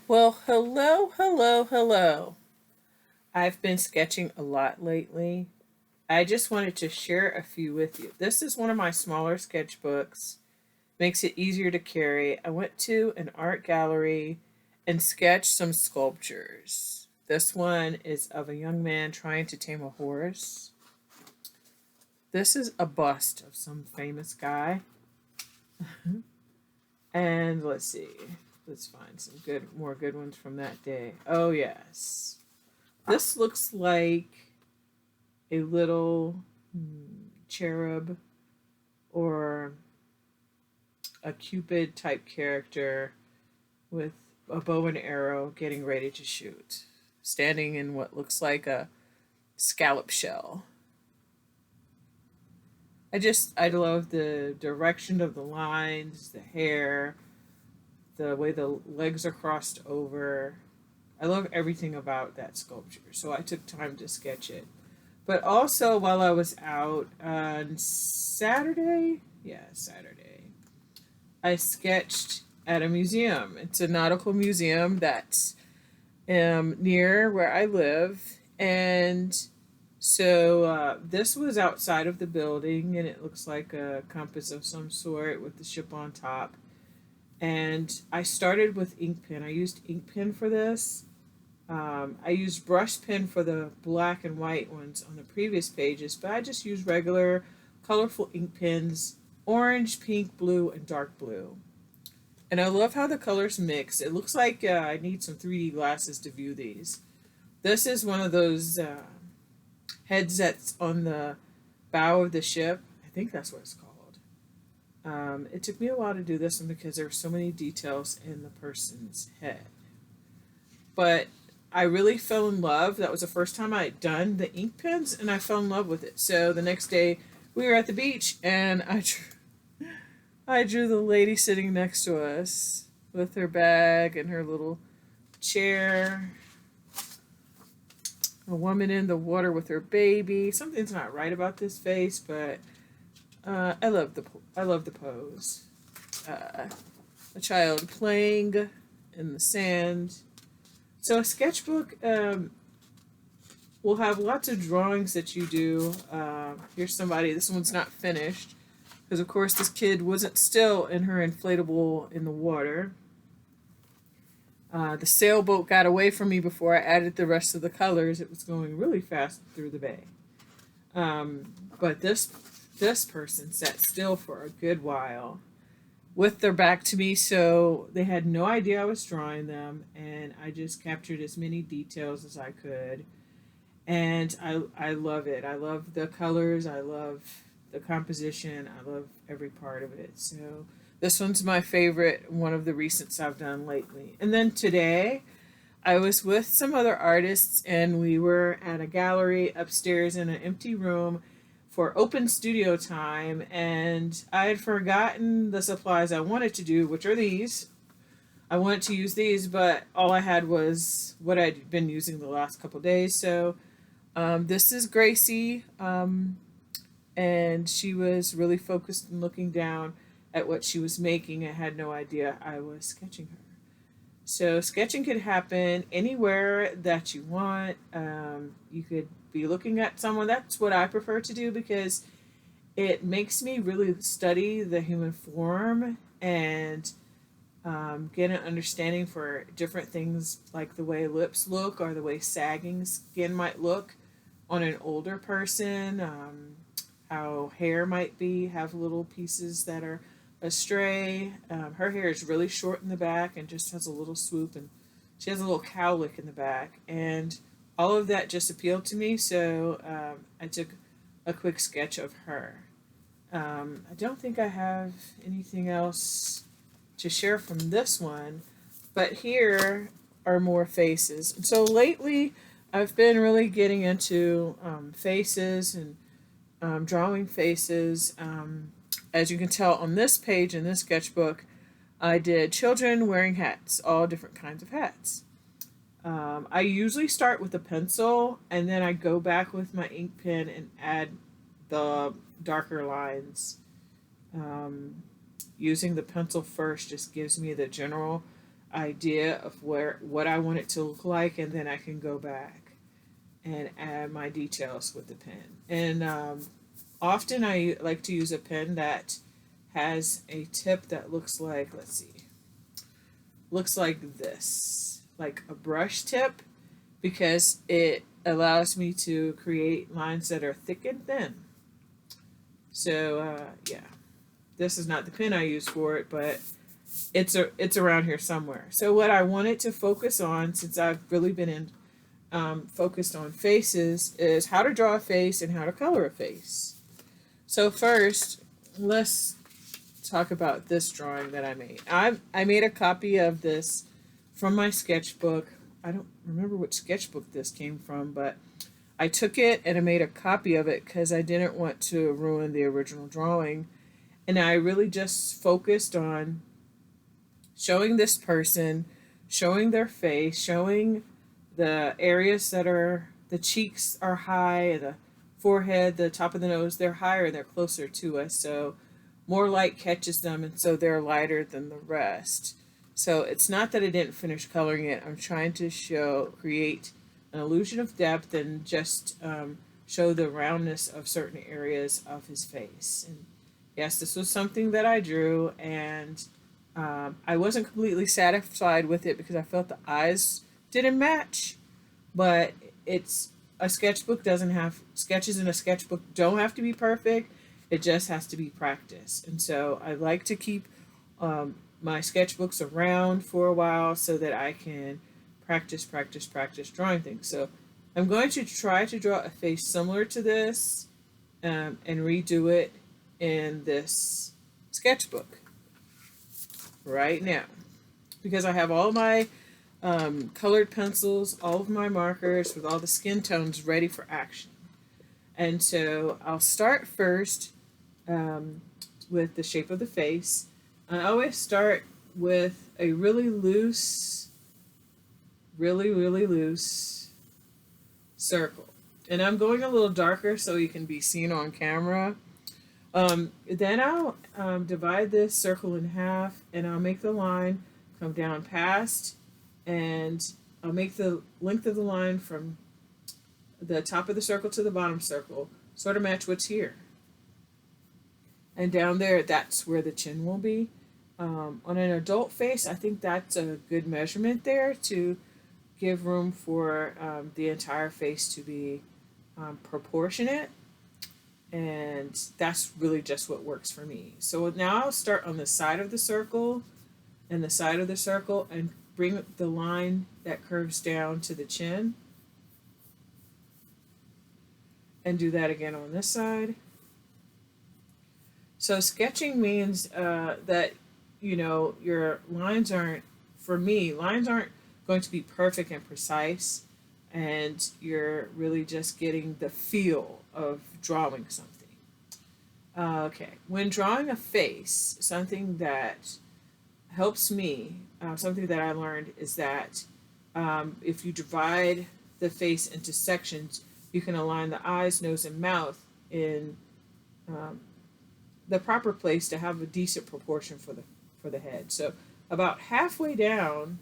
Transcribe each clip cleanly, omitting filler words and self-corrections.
Well, hello, hello, hello. I've been sketching a lot lately. I just wanted to share a few with you. This is one of my smaller sketchbooks. Makes it easier to carry. I went to an art gallery and sketched some sculptures. This one is of a young man trying to tame a horse. This is a bust of some famous guy. And let's see. Let's find some more good ones from that day. Oh, yes. This looks like a little cherub or a Cupid type character with a bow and arrow getting ready to shoot, standing in what looks like a scallop shell. I love the direction of the lines, the hair, the way the legs are crossed over. I love everything about that sculpture, so I took time to sketch it. But also, while I was out on Saturday, yeah, Saturday, I sketched at a museum. It's a nautical museum that's near where I live. And so this was outside of the building, and it looks like a compass of some sort with the ship on top. And I started with ink pen. I used ink pen for this. I used brush pen for the black and white ones on the previous pages, but I just used regular colorful ink pens, orange, pink, blue, and dark blue. And I love how the colors mix. It looks like I need some 3D glasses to view these. This is one of those headsets on the bow of the ship. I think that's what it's called. It took me a while to do this one because there were so many details in the person's head. But I really fell in love. That was the first time I had done the ink pens, and I fell in love with it. So the next day, we were at the beach, and I drew the lady sitting next to us with her bag and her little chair. A woman in the water with her baby. Something's not right about this face, but I love the pose. Uh, a child playing in the sand. So a sketchbook will have lots of drawings that you do. Here's somebody. This one's not finished because, of course, this kid wasn't still in her inflatable in the water. The sailboat got away from me before I added the rest of the colors. It was going really fast through the bay. But this person sat still for a good while with their back to me, so they had no idea I was drawing them, and I just captured as many details as I could. And I love it. I love the colors. I love the composition. I love every part of it. So this one's my favorite, one of the recents I've done lately. And then today, I was with some other artists, and we were at a gallery upstairs in an empty room for open studio time. And I had forgotten the supplies I wanted to do, which are these. I wanted to use these, but all I had was what I'd been using the last couple days. So this is Gracie, and she was really focused and looking down at what she was making. I had no idea I was sketching her. So sketching could happen anywhere that you want. You could be looking at someone. That's what I prefer to do because it makes me really study the human form and get an understanding for different things like the way lips look or the way sagging skin might look on an older person, how hair might be, have little pieces that are astray. Her hair is really short in the back and just has a little swoop, and she has a little cowlick in the back. And all of that just appealed to me, so I took a quick sketch of her. I don't think I have anything else to share from this one, but here are more faces. And so lately, I've been really getting into faces and drawing faces. As you can tell on this page in this sketchbook, I did children wearing hats, all different kinds of hats. I usually start with a pencil and then I go back with my ink pen and add the darker lines. Um, Using the pencil first just gives me the general idea of what I want it to look like, and then I can go back and add my details with the pen. And often I like to use a pen that has a tip that looks like, let's see, looks like this, like a brush tip, because it allows me to create lines that are thick and thin. So yeah, this is not the pen I use for it, but it's around here somewhere. So what I wanted to focus on, since I've really been in focused on faces, is how to draw a face and how to color a face. So first, let's talk about this drawing that I made. I made a copy of this from my sketchbook. I don't remember which sketchbook this came from, but I took it and I made a copy of it because I didn't want to ruin the original drawing. And I really just focused on showing this person, showing their face, showing the areas that are, the cheeks are high, the forehead, the top of the nose, they're higher and they're closer to us. So more light catches them, and so they're lighter than the rest. So it's not that I didn't finish coloring it. I'm trying to create an illusion of depth and just show the roundness of certain areas of his face. And yes, this was something that I drew, and I wasn't completely satisfied with it because I felt the eyes didn't match. But it's a sketchbook doesn't have sketches in a sketchbook don't have to be perfect. It just has to be practice. And so I like to keep my sketchbooks around for a while so that I can practice drawing things. So I'm going to try to draw a face similar to this and redo it in this sketchbook right now, because I have all my colored pencils, all of my markers with all the skin tones ready for action. And so I'll start first with the shape of the face. I always start with a really loose circle. And I'm going a little darker so you can be seen on camera. Then I'll divide this circle in half, and I'll make the line come down past, and I'll make the length of the line from the top of the circle to the bottom circle sort of match what's here. And down there, that's where the chin will be. On an adult face, I think that's a good measurement there to give room for the entire face to be proportionate. And that's really just what works for me. So now I'll start on the side of the circle and the side of the circle and bring the line that curves down to the chin. And do that again on this side. So sketching means that, you know, your lines aren't, for me, lines aren't going to be perfect and precise, and you're really just getting the feel of drawing something. Okay, when drawing a face, something that helps me, something that I learned is that if you divide the face into sections, you can align the eyes, nose, and mouth in the proper place to have a decent proportion for the head. So about halfway down,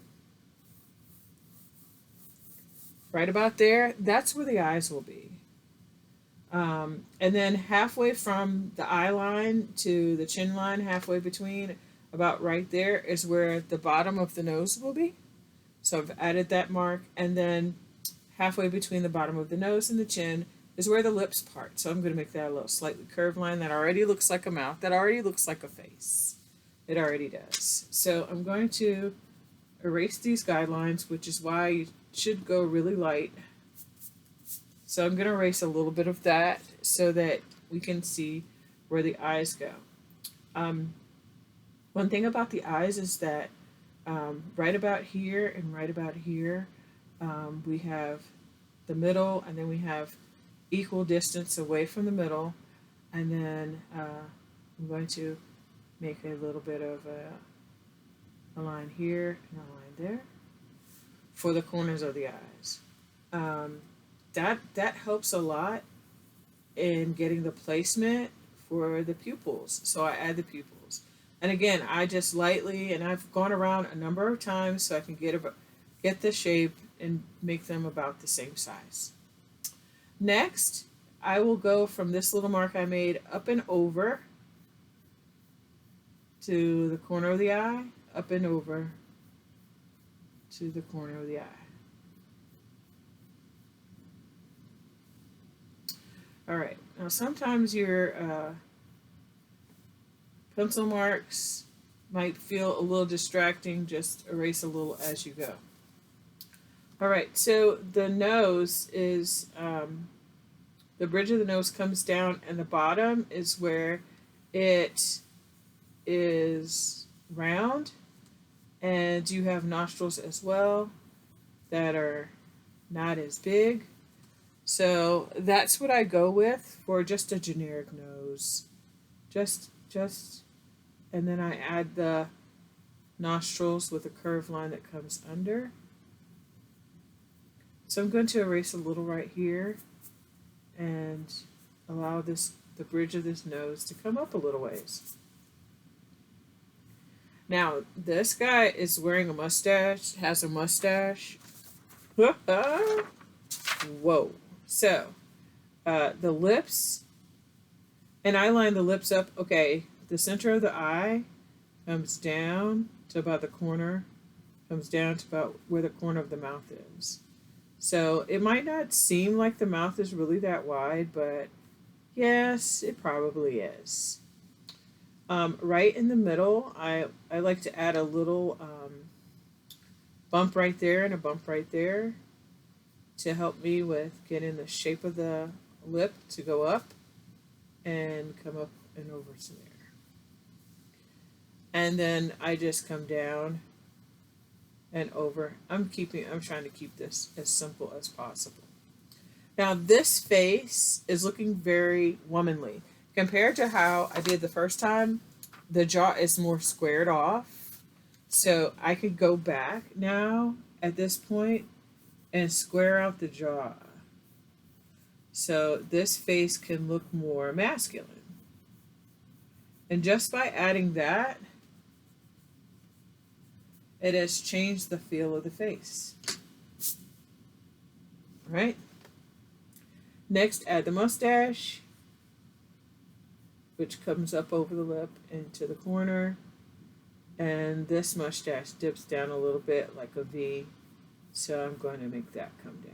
right about there, that's where the eyes will be. And then halfway from the eye line to the chin line, halfway between, about right there, is where the bottom of the nose will be. So I've added that mark, and then halfway between the bottom of the nose and the chin is where the lips part. So I'm going to make that a little slightly curved line that already looks like a mouth, that already looks like a face. It already does. So I'm going to erase these guidelines, which is why you should go really light. So I'm going to erase a little bit of that so that we can see where the eyes go. One thing about the eyes is that right about here and right about here, we have the middle, and then we have equal distance away from the middle, and then I'm going to make a little bit of a line here and a line there for the corners of the eyes. That helps a lot in getting the placement for the pupils. So I add the pupils. And again, I just lightly, and I've gone around a number of times so I can get the shape and make them about the same size. Next, I will go from this little mark I made up and over to the corner of the eye, up and over to the corner of the eye. All right, now sometimes your pencil marks might feel a little distracting, just erase a little as you go. All right, so the nose is, the bridge of the nose comes down, and the bottom is where it is round, and you have nostrils as well that are not as big. So that's what I go with for just a generic nose. Just, and then I add the nostrils with a curved line that comes under. So I'm going to erase a little right here and allow the bridge of this nose to come up a little ways. Now, this guy is wearing a mustache, has a mustache. Whoa. So, the lips, and I line the lips up. Okay, the center of the eye comes down to about the corner, comes down to about where the corner of the mouth is. So, it might not seem like the mouth is really that wide, but yes, it probably is. Right in the middle, I like to add a little bump right there and a bump right there to help me with getting the shape of the lip to go up and come up and over to there. And then I just come down and over. I'm trying to keep this as simple as possible. Now this face is looking very womanly. Compared to how I did the first time, the jaw is more squared off. So I could go back now at this point and square out the jaw. So this face can look more masculine. And just by adding that, it has changed the feel of the face. All right? Next, add the mustache, which comes up over the lip into the corner. And this mustache dips down a little bit like a V. So I'm going to make that come down.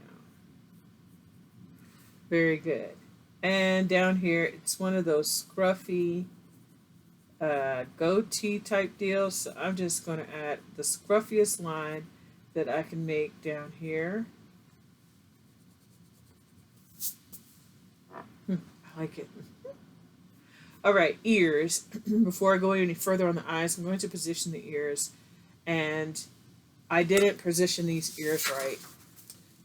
Very good. And down here, it's one of those scruffy goatee type deals. So I'm just going to add the scruffiest line that I can make down here. I like it. All right, ears. Before I go any further on the eyes, I'm going to position the ears. And I didn't position these ears right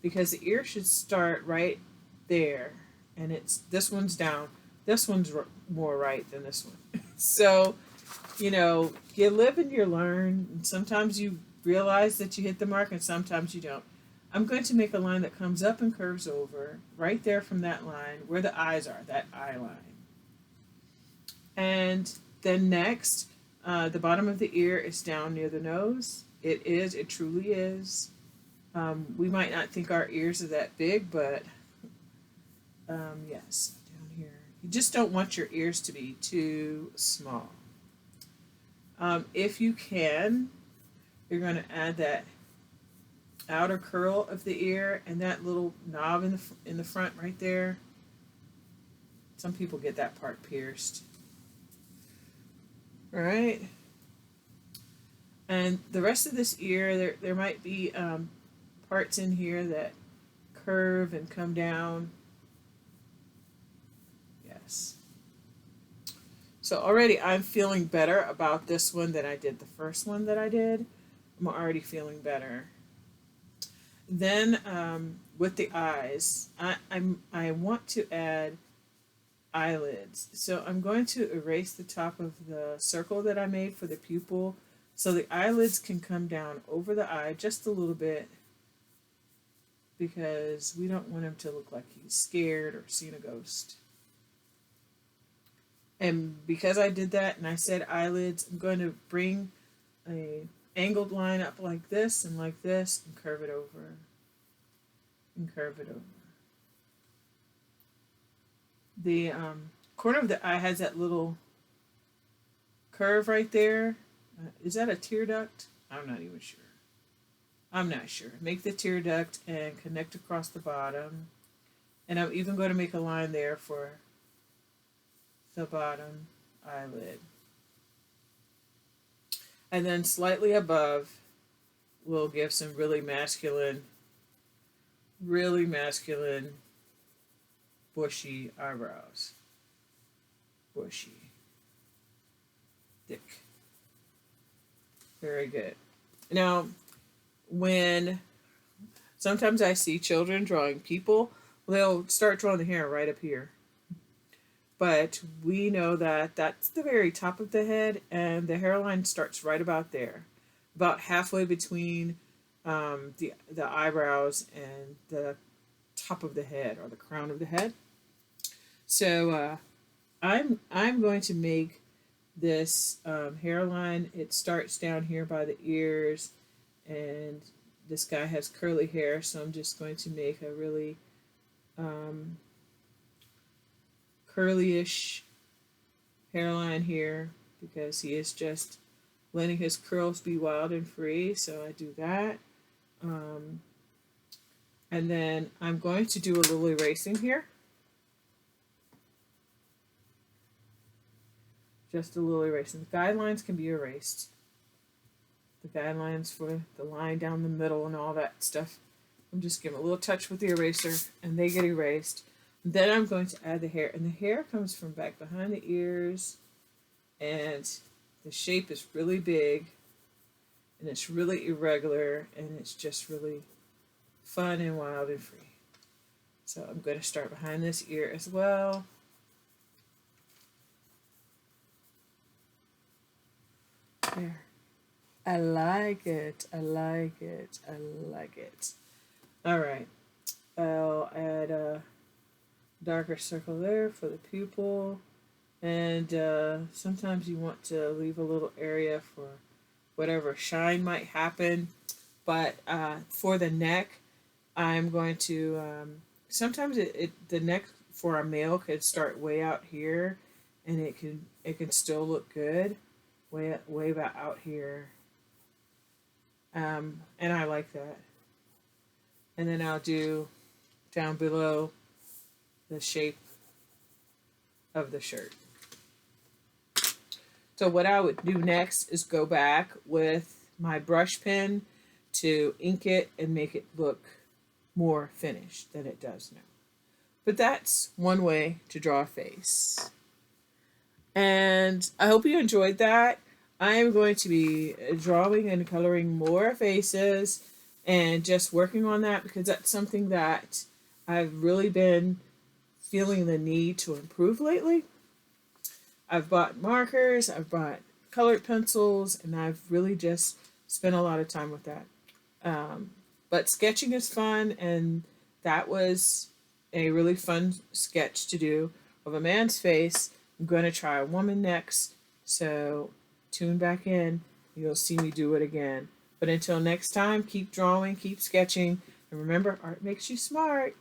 because the ear should start right there, and this one's down. This one's more right than this one. So, you live and you learn. And sometimes you realize that you hit the mark, and sometimes you don't. I'm going to make a line that comes up and curves over right there from that line where the eyes are, that eye line. And then next, the bottom of the ear is down near the nose. It truly is. We might not think our ears are that big, but yes, down here. You just don't want your ears to be too small. If you can, you're going to add that outer curl of the ear and that little knob in the front right there. Some people get that part pierced. All right. And the rest of this ear, there might be parts in here that curve and come down. Yes. So already I'm feeling better about this one than I did the first one that I did. I'm already feeling better. Then with the eyes, I want to add eyelids. So I'm going to erase the top of the circle that I made for the pupil so the eyelids can come down over the eye just a little bit because we don't want him to look like he's scared or seen a ghost. And because I did that and I said eyelids, I'm going to bring a angled line up like this and like this and curve it over and curve it over. The corner of the eye has that little curve right there. Is that a tear duct? I'm not even sure. I'm not sure. Make the tear duct and connect across the bottom. And I'm even going to make a line there for the bottom eyelid. And then slightly above, we'll give some really masculine, bushy eyebrows. Bushy. Thick. Very good. Now, when sometimes I see children drawing people, they'll start drawing the hair right up here. But we know that that's the very top of the head, and the hairline starts right about there, about halfway between the eyebrows and the top of the head or the crown of the head. So I'm going to make this hairline. It starts down here by the ears, and this guy has curly hair, so I'm just going to make a really curly-ish hairline here because he is just letting his curls be wild and free. So I do that. And then I'm going to do a little erasing here. Just a little erasing. The guidelines can be erased. The guidelines for the line down the middle and all that stuff. I'm just giving a little touch with the eraser and they get erased. Then I'm going to add the hair, and the hair comes from back behind the ears, and the shape is really big, and it's really irregular, and it's just really fun and wild and free. So I'm going to start behind this ear as well. There. I like it. I like it. I like it. All right. I'll add a darker circle there for the pupil, and sometimes you want to leave a little area for whatever shine might happen, but for the neck I'm going to sometimes the neck for a male could start way out here, and it can still look good way about out here, and I like that. And then I'll do down below the shape of the shirt. So what I would do next is go back with my brush pen to ink it and make it look more finished than it does now. But that's one way to draw a face. And I hope you enjoyed that. I am going to be drawing and coloring more faces and just working on that because that's something that I've really been feeling the need to improve lately. I've bought markers, I've bought colored pencils, and I've really just spent a lot of time with that. But sketching is fun, and that was a really fun sketch to do of a man's face. I'm going to try a woman next, so tune back in. You'll see me do it again. But until next time, keep drawing, keep sketching, and remember, art makes you smart.